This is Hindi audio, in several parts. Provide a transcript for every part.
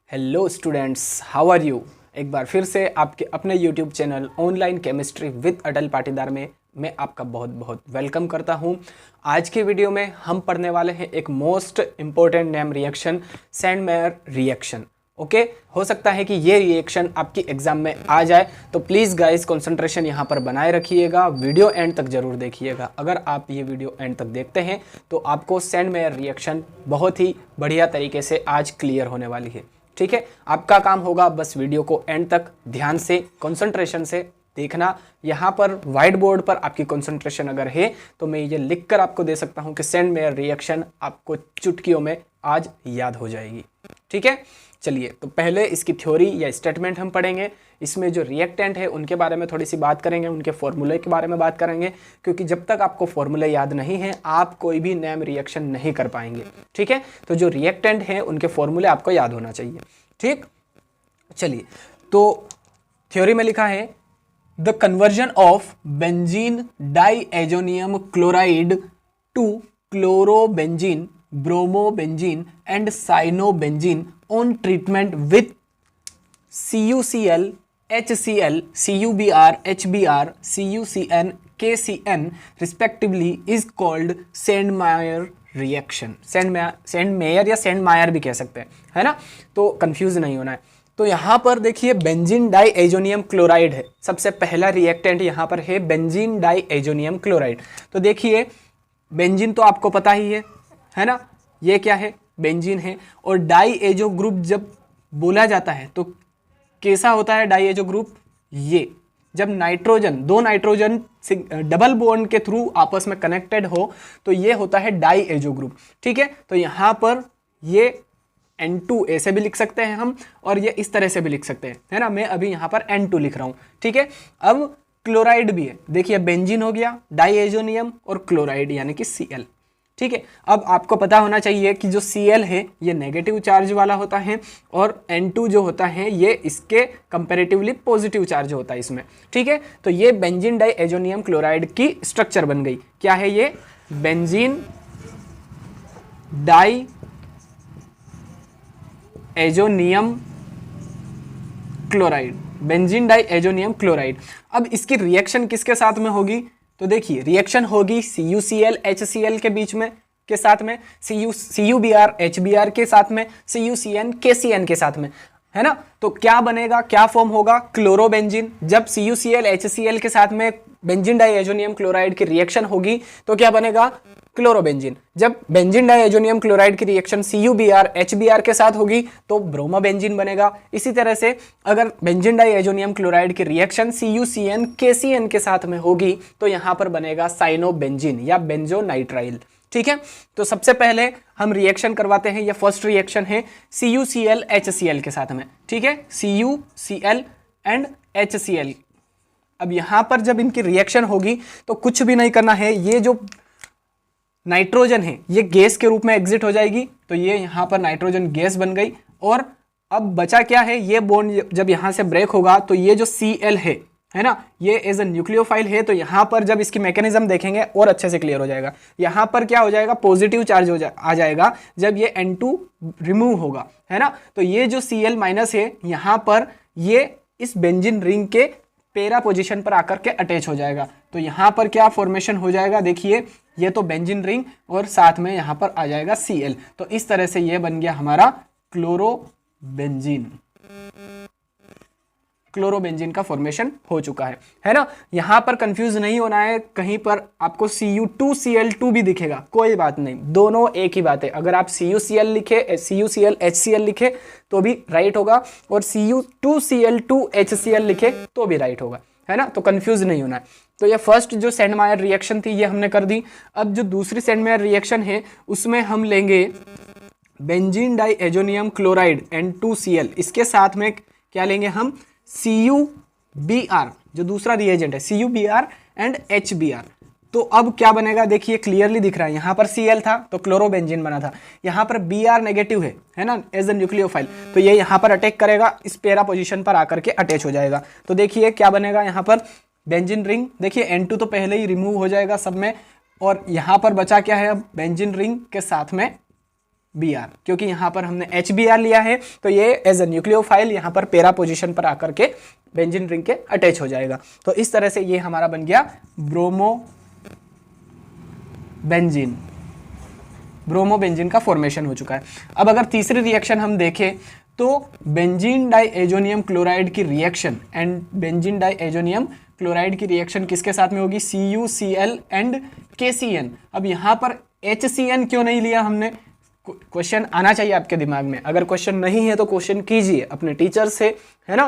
Hello students, how are you. एक बार फिर से आपके अपने YouTube channel online chemistry with Atal Patidar में मैं आपका बहुत बहुत वेलकम करता हूं। आज के वीडियो में हम पढ़ने वाले हैं एक most important name reaction, Sandmeyer reaction. Okay, हो सकता है कि ये रिएक्शन आपकी एग्जाम में आ जाए, तो प्लीज़ गाइस कंसंट्रेशन यहाँ पर बनाए रखिएगा, वीडियो एंड तक जरूर देखिएगा। अगर आप ये वीडियो एंड तक देखते हैं तो आपको सैंडमेयर रिएक्शन बहुत ही बढ़िया तरीके से आज क्लियर होने वाली है। ठीक है, आपका काम होगा बस वीडियो को एंड तक ध्यान से कंसंट्रेशन से देखना। यहाँ पर व्हाइट बोर्ड पर आपकी कंसंट्रेशन अगर है तो मैं ये लिखकर आपको दे सकता हूँ कि सैंडमेयर रिएक्शन आपको चुटकियों में आज याद हो जाएगी। ठीक है, चलिए तो पहले इसकी थ्योरी या स्टेटमेंट हम पढ़ेंगे। इसमें जो रिएक्टेंट है उनके बारे में थोड़ी सी बात करेंगे, उनके फॉर्मूले के बारे में बात करेंगे, क्योंकि जब तक आपको फॉर्मूले याद नहीं है आप कोई भी नेम रिएक्शन नहीं कर पाएंगे। ठीक है, तो जो रिएक्टेंट है उनके फॉर्मूले आपको याद होना चाहिए। ठीक, चलिए तो थ्योरी में लिखा है the conversion of benzene diazonium chloride to chlorobenzene, bromobenzene and cyanobenzene on treatment with CuCl, HCl, CuBr, HBr, CuCN, KCN respectively is called Sandmeyer reaction। Sandmeyer या सैंडमायर भी कह सकते हैं, है ना, तो कंफ्यूज नहीं होना है। तो यहाँ पर देखिए बेंजीन डाइएजोनियम क्लोराइड है, सबसे पहला रिएक्टेंट यहाँ पर है बेंजीन डाइएजोनियम क्लोराइड। तो देखिए बेंजीन तो आपको पता ही है ना, ये क्या है, बेंजीन है। और डाइएजो ग्रुप जब बोला जाता है तो कैसा होता है डाइएजो ग्रुप, ये जब नाइट्रोजन, दो नाइट्रोजन डबल बॉन्ड के थ्रू आपस में कनेक्टेड हो तो ये होता है डाइएजो ग्रुप। ठीक है, तो यहाँ पर ये N2 ऐसे भी लिख सकते हैं हम, और ये इस तरह से भी लिख सकते हैं, है ना। मैं अभी यहाँ पर N2 लिख रहा हूँ। ठीक है, अब क्लोराइड भी है, देखिए बेंजीन हो गया, डाइएजोनियम और क्लोराइड यानी कि Cl। ठीक है, अब आपको पता होना चाहिए कि जो Cl है ये नेगेटिव चार्ज वाला होता है और N2 जो होता है ये इसके कंपैरेटिवली पॉजिटिव चार्ज होता है इसमें। ठीक है, तो ये बेंजीन डाइएजोनियम क्लोराइड की स्ट्रक्चर बन गई। क्या है ये, benzene diazonium chloride, benzene diazonium chloride. अब इसकी रिएक्शन किसके साथ में होगी, तो देखिए रिएक्शन होगी CuCl HCl के बीच में, के साथ में, CuBr HBr के साथ में, CuCN KCN के साथ में, है ना। तो क्या बनेगा, क्या फॉर्म होगा, क्लोरोबेंजीन। जब CuCl HCl के साथ में बेंजीन डाइएजोनियम क्लोराइड की रिएक्शन होगी तो क्या बनेगा, क्लोरोबेंजीन। जब बेंजीन डाइएजोनियम क्लोराइड की रिएक्शन CuBr HBr के साथ होगी तो ब्रोमोबेंजीन बनेगा। इसी तरह से अगर बेंजीन डाइएजोनियम क्लोराइड की रिएक्शन CuCN KCN के साथ में होगी तो यहाँ पर बनेगा साइनोबेंजीन या बेंजोनाइट्राइल। ठीक है, तो सबसे पहले हम रिएक्शन करवाते हैं। ये फर्स्ट रिएक्शन है CuCl HCl के साथ में। ठीक है, CuCl एंड HCl। अब यहाँ पर जब इनकी रिएक्शन होगी तो कुछ भी नहीं करना है, ये जो नाइट्रोजन है ये गैस के रूप में एग्जिट हो जाएगी, तो ये यहाँ पर नाइट्रोजन गैस बन गई। और अब बचा क्या है, ये बॉन्ड जब यहाँ से ब्रेक होगा तो ये जो Cl है ना, ये एज अ न्यूक्लियोफाइल है, तो यहाँ पर जब इसकी मैकेनिज्म देखेंगे और अच्छे से क्लियर हो जाएगा। यहाँ पर क्या हो जाएगा, पॉजिटिव चार्ज आ जाएगा जब ये N2 रिमूव होगा, है ना। तो ये जो Cl माइनस है यहाँ पर ये इस बेंजीन रिंग के पैरा पोजीशन पर आकर के अटैच हो जाएगा। तो यहाँ पर क्या फॉर्मेशन हो जाएगा, देखिए ये तो बेंजीन रिंग और साथ में यहाँ पर आ जाएगा Cl। तो इस तरह से ये बन गया हमारा क्लोरोबेंजीन। क्लोरोबेंजीन का फॉर्मेशन हो चुका है ना। यहाँ पर कंफ्यूज नहीं होना है, कहीं पर आपको Cu2Cl2 भी दिखेगा, कोई बात नहीं, दोनों एक ही बात है। अगर आप CuCl लिखे, CuCl HCl लिखे तो भी राइट होगा, और Cu2Cl2 HCl लिखे तो भी राइट होगा, है ना। तो कंफ्यूज नहीं होना है। तो ये फर्स्ट जो सैंडमेयर रिएक्शन थी ये हमने कर दी। अब जो दूसरी सैंडमेयर रिएक्शन है उसमें हम लेंगे बेंजीन डाइएजोनियम क्लोराइड N2Cl, इसके साथ में क्या लेंगे हम, CuBr, जो दूसरा रिएजेंट है CuBr एंड HBr। तो अब क्या बनेगा, देखिए क्लियरली दिख रहा है, यहाँ पर Cl था तो क्लोरोबेंजीन बना था, यहाँ पर Br नेगेटिव है ना, एज अ न्यूक्लियोफाइल, तो ये यहाँ पर अटैक करेगा, इस पैरा पोजीशन पर आकर के अटैच हो जाएगा। तो देखिए क्या बनेगा, यहाँ पर बेंजीन रिंग, देखिए N2 तो पहले ही रिमूव हो जाएगा सब में, और यहाँ पर बचा क्या है, अब बेंजीन रिंग के साथ में Br, क्योंकि यहाँ पर हमने HBr लिया है तो ये एज अ न्यूक्लियोफाइल यहाँ पर पैरा पोजीशन पर आकर के बेंजीन रिंग के अटैच हो जाएगा। तो इस तरह से ये हमारा बन गया ब्रोमोबेंजीन का फॉर्मेशन हो चुका है। अब अगर तीसरी रिएक्शन हम देखें तो बेंजीन डाइएजोनियम क्लोराइड की reaction and benzene diazonium chloride की रिएक्शन किसके साथ में होगी? CuCl and KCN। अब यहाँ पर HCN क्यों नहीं लिया हमने? क्वेश्चन आना चाहिए आपके दिमाग में। अगर क्वेश्चन नहीं है तो क्वेश्चन कीजिए अपने टीचर से, है ना,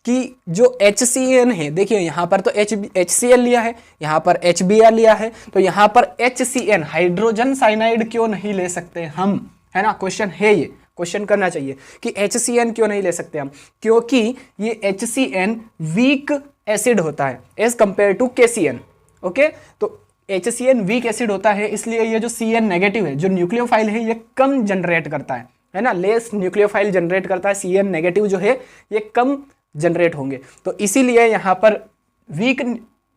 कि जो HCN है, देखिए यहाँ पर तो HCl लिया है, यहाँ पर HBr लिया है, तो यहाँ पर HCN हाइड्रोजन साइनाइड क्यों नहीं ले सकते हम, है ना। क्वेश्चन है, ये क्वेश्चन करना चाहिए कि HCN क्यों नहीं ले सकते हम, क्योंकि ये HCN वीक एसिड होता है as compare to KCN। Okay, तो HCN वीक एसिड होता है, इसलिए ये जो CN नेगेटिव है, जो न्यूक्लियोफाइल है, ये कम जनरेट करता है ना, लेस न्यूक्लियोफाइल जनरेट करता है। CN नेगेटिव जो है ये कम जनरेट होंगे, तो इसीलिए यहाँ पर वीक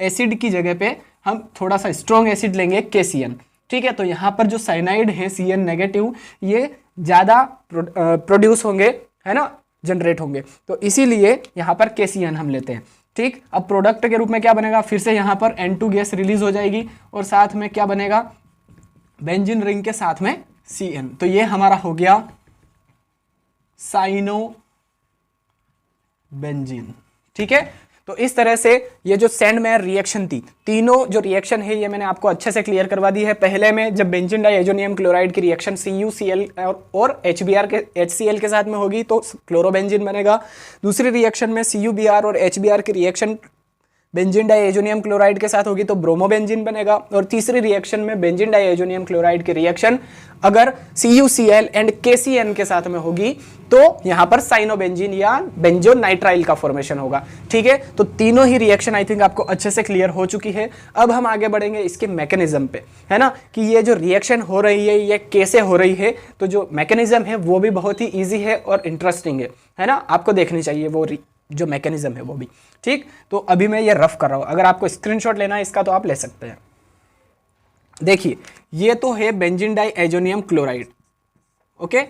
एसिड की जगह पे हम थोड़ा सा स्ट्रॉन्ग एसिड लेंगे KCN। ठीक है, तो यहाँ पर जो साइनाइड है CN नेगेटिव ये ज़्यादा प्रोड्यूस होंगे, है ना, जनरेट होंगे, तो इसीलिए यहाँ पर KCN हम लेते हैं। ठीक, अब प्रोडक्ट के रूप में क्या बनेगा? फिर से यहाँ पर N2 गैस रिलीज हो जाएगी और साथ में क्या बनेगा? बेंजीन रिंग के साथ में CN। तो ये हमारा हो गया साइनो बेंजीन। ठीक है, तो इस तरह से ये जो सैंडमेयर रिएक्शन थी, तीनों जो रिएक्शन है ये मैंने आपको अच्छे से क्लियर करवा दी है। पहले में जब बेंजीन डाइएजोनियम क्लोराइड की रिएक्शन CuCl और HBr के HCl के साथ में होगी तो क्लोरोबेंजीन बनेगा। दूसरी रिएक्शन में CuBr और HBr की रिएक्शन बेंजीन डाइएजोनियम क्लोराइड के साथ होगी तो ब्रोमोबेंजीन बनेगा। और तीसरी रिएक्शन में बेंजीन डाइएजोनियम क्लोराइड की रिएक्शन अगर CuCl एंड KCN के साथ में होगी तो यहाँ पर साइनोबेंजीन या बेंजोनाइट्राइल का फॉर्मेशन होगा। ठीक है, तो तीनों ही रिएक्शन आई थिंक आपको अच्छे से क्लियर हो चुकी है। अब हम आगे बढ़ेंगे इसके मैकेनिज्म पे, है ना, कि ये जो रिएक्शन हो रही है ये कैसे हो रही है। तो जो मैकेनिज्म है वो भी बहुत ही ईजी है और इंटरेस्टिंग है ना, आपको देखनी चाहिए वो जो मैकेनिज्म है वो भी। ठीक, तो अभी मैं ये रफ कर रहा हूँ, अगर आपको स्क्रीनशॉट लेना है इसका तो आप ले सकते हैं। देखिए ये तो है benzene diazonium chloride, okay,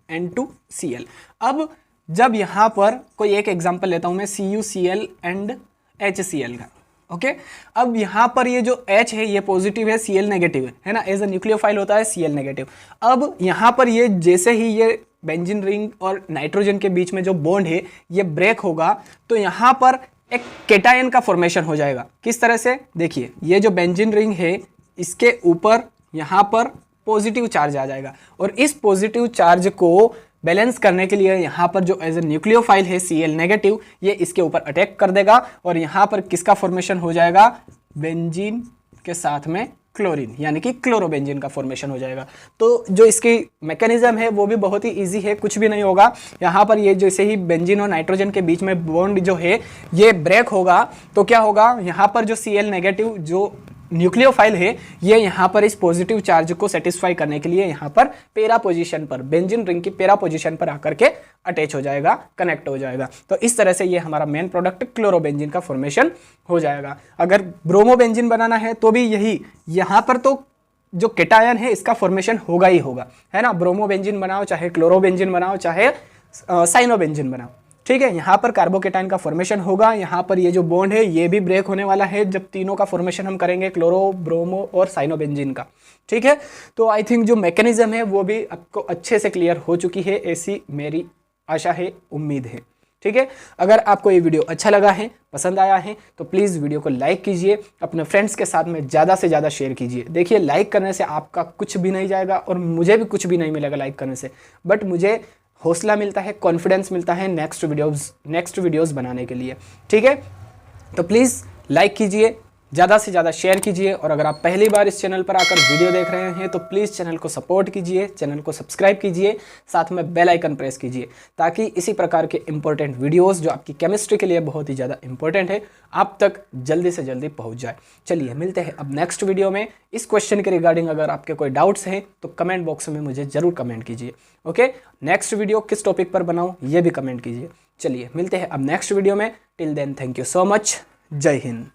N2Cl। अब जब यहाँ पर कोई एक एग्जांपल लेता हूँ मैं CuCl एंड HCl का, ओके। अब यहाँ पर ये जो H है ये पॉजिटिव है, Cl नेगेटिव है ना, एज अ न्यूक्लियोफाइल होता है Cl नेगेटिव। अब यहाँ पर ये जैसे ही ये बेंजीन रिंग और नाइट्रोजन के बीच में जो बॉन्ड है ये ब्रेक होगा तो यहाँ पर एक केटायन का फॉर्मेशन हो जाएगा। किस तरह से? देखिए ये जो बेंजीन रिंग है इसके ऊपर यहाँ पर पॉजिटिव चार्ज आ जाएगा और इस पॉजिटिव चार्ज को बैलेंस करने के लिए यहाँ पर जो एज ए न्यूक्लियोफाइल है Cl नेगेटिव ये इसके ऊपर अटैक कर देगा और यहाँ पर किसका फॉर्मेशन हो जाएगा? बेंजीन के साथ में क्लोरीन यानी कि क्लोरोबेंजीन का फॉर्मेशन हो जाएगा। तो जो इसकी मैकेनिज्म है वो भी बहुत ही इजी है, कुछ भी नहीं होगा। यहाँ पर ये जैसे ही बेंजीन और नाइट्रोजन के बीच में बॉन्ड जो है ये ब्रेक होगा तो क्या होगा? यहाँ पर जो Cl नेगेटिव जो न्यूक्लियोफाइल है ये यहाँ पर इस पॉजिटिव चार्ज को सेटिस्फाई करने के लिए यहाँ पर पैरा पोजीशन पर, बेंजीन रिंग की पैरा पोजीशन पर आकर के अटैच हो जाएगा, कनेक्ट हो जाएगा। तो इस तरह से ये हमारा मेन प्रोडक्ट क्लोरोबेंजीन का फॉर्मेशन हो जाएगा। अगर ब्रोमोबेंजीन बनाना है तो भी यही, यहाँ पर तो जो केटायन है इसका फॉर्मेशन होगा ही होगा, है ना। ब्रोमोबेंजीन बनाओ चाहे क्लोरोबेंजीन बनाओ चाहे साइनोबेंजीन बनाओ, ठीक है। यहाँ पर कार्बोकेटाइन का फॉर्मेशन होगा, यहाँ पर ये जो बॉन्ड है ये भी ब्रेक होने वाला है जब तीनों का फॉर्मेशन हम करेंगे, क्लोरो, ब्रोमो और साइनोबेंजीन का, ठीक है। तो आई थिंक जो मैकेनिज्म है वो भी आपको अच्छे से क्लियर हो चुकी है, ऐसी मेरी आशा है, उम्मीद है, ठीक है। अगर आपको ये वीडियो अच्छा लगा है, पसंद आया है तो प्लीज़ वीडियो को लाइक कीजिए, अपने फ्रेंड्स के साथ में ज़्यादा से ज़्यादा शेयर कीजिए। देखिए लाइक करने से आपका कुछ भी नहीं जाएगा और मुझे भी कुछ भी नहीं मिलेगा लाइक करने से, बट मुझे हौसला मिलता है, कॉन्फिडेंस मिलता है नेक्स्ट वीडियोस बनाने के लिए, ठीक है। तो प्लीज़ लाइक कीजिए, ज़्यादा से ज़्यादा शेयर कीजिए और अगर आप पहली बार इस चैनल पर आकर वीडियो देख रहे हैं तो प्लीज़ चैनल को सपोर्ट कीजिए, चैनल को सब्सक्राइब कीजिए, साथ में बेल आइकन प्रेस कीजिए ताकि इसी प्रकार के इंपॉर्टेंट वीडियोस जो आपकी केमिस्ट्री के लिए बहुत ही ज़्यादा इंपॉर्टेंट है आप तक जल्दी से जल्दी पहुँच जाए। चलिए मिलते हैं अब नेक्स्ट वीडियो में। इस क्वेश्चन के रिगार्डिंग अगर आपके कोई डाउट्स हैं तो कमेंट बॉक्स में मुझे ज़रूर कमेंट कीजिए, ओके। नेक्स्ट वीडियो किस टॉपिक पर बनाऊँ ये भी कमेंट कीजिए। चलिए मिलते हैं अब नेक्स्ट वीडियो में। Till then thank you so much. जय हिंद।